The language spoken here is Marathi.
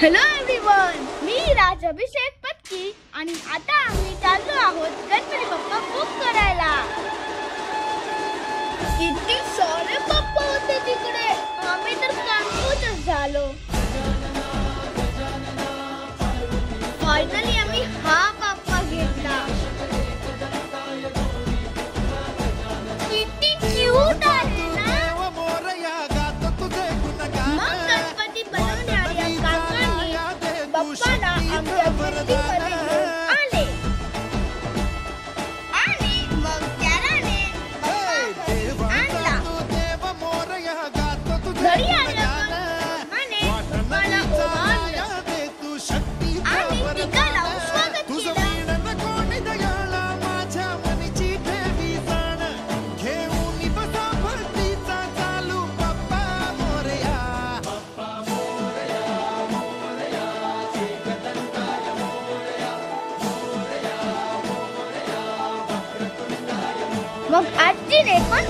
हॅलो एव्हरीवन, मी राज अभिषेक पत्की आणि आता आम्ही चाललो आहोत गणपती बाप्पा बुक करायला। किती सारे बाप्पा होते तिकडे, आम्ही तर कन्फ्यूज झालो। फायनली आम्ही हा बाप्पा घेतला। किती क्यूट आहे ना। मग गणपती बनवणाऱ्या काकांनी बाप्पाला आमच्या मूर्तीमध्ये घेऊन आले आणि मग त्याने बाप्पा आणला। घरी आल्यावर माने बाप्पाला ओवाळलं आणि टीका लावून स्वागत केलं। मग आजीने पण